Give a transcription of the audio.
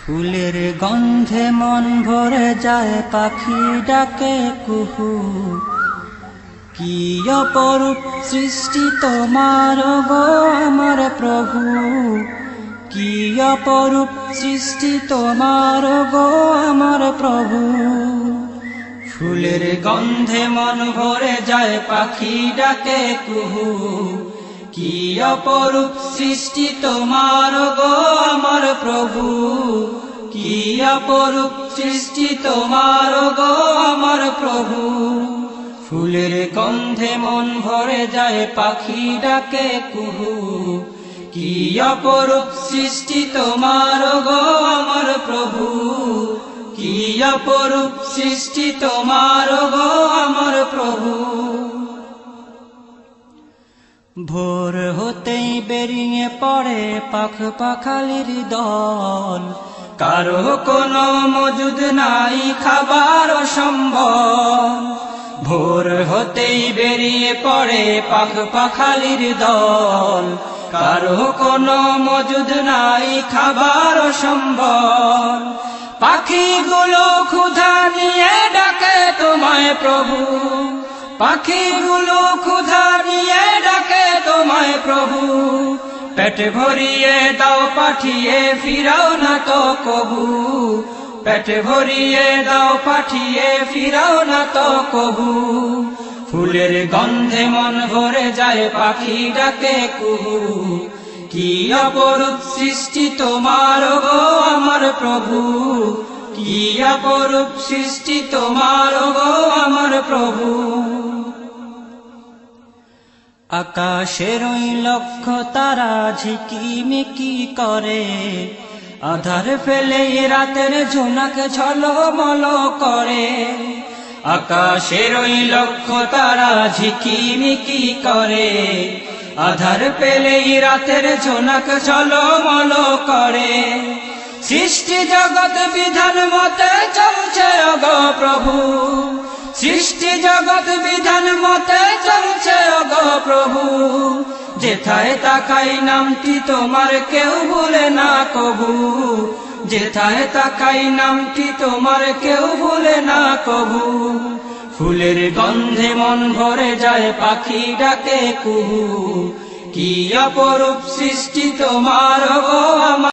ফুলের গন্ধে মন ভরে যায়, পাখি ডাকে কুহু। কি অপরূপ সৃষ্টি তোমার গো আমার প্রভু, কি অপরূপ সৃষ্টি তোমার গো আমার প্রভু। ফুলের গন্ধে মন ভরে যায়, পাখি ডাকে কুহু। কি অপরূপ সৃষ্টি তোমার গো আমার প্রভু, কি অপরূপ সৃষ্টি তোমার গো আমার প্রভু। ফুলের গন্ধে মন ভরে যায়, পাখি ডাকে কুহু। কি অপরূপ সৃষ্টি তোমার গো আমার প্রভু, কি অপরূপ সৃষ্টি তোমার গো আমার প্রভু। ভোর হতেই বেরিয়ে পড়ে পাখ পাখালির দল, কারো কোনো মজুদ নাই খাবার সম্বল। ভোর হতেই বেরিয়ে পড়ে পাখ পাখালির দল, কারো কোনো মজুদ নাই খাবার সম্বল। পাখিগুলো ক্ষুধা নিয়ে ডাকে তোমায় প্রভু, পাখিগুলো ক্ষুধা নিয়ে ডাকে তোমায় প্রভু। পেট ভরিয়ে দাও পাঠিয়ে ফিরাও না তো কবু, পেট ভরিয়ে দাও পাঠিয়ে ফিরাও না তো কবু। ফুলের গন্ধে মন ভরে যায়, পাখি ডাকে কুহু। কি অপরূপ সৃষ্টি তোমার গো আমার প্রভু, কি অপরূপ সৃষ্টি তোমার গো আমার প্রভু। আকাশের ওই লক্ষ তারা ঝিকিমিকি করে, আধার ফেলে রাতের ঝোনাক ঝলমল করে। আকাশের ওই লক্ষ তারা ঝিকিমিকি করে, আধার পেলে রাতের ঝোনাক ঝলমল করে। সৃষ্টি জগৎ বিধান মতে চলছে অগো প্রভু, সৃষ্টি জগৎ বিধান মতে চলছে অগো প্রভু। যেথায় তাকাই নামটি তোমার কেউ ভুলে না কবু, যেথায় তাকাই নামটি তোমার কেউ ভুলে না কবু। ফুলের গন্ধে মন ভরে যায়, পাখি ডাকে কুহু। কি অপরূপ সৃষ্টি তোমার গো আমার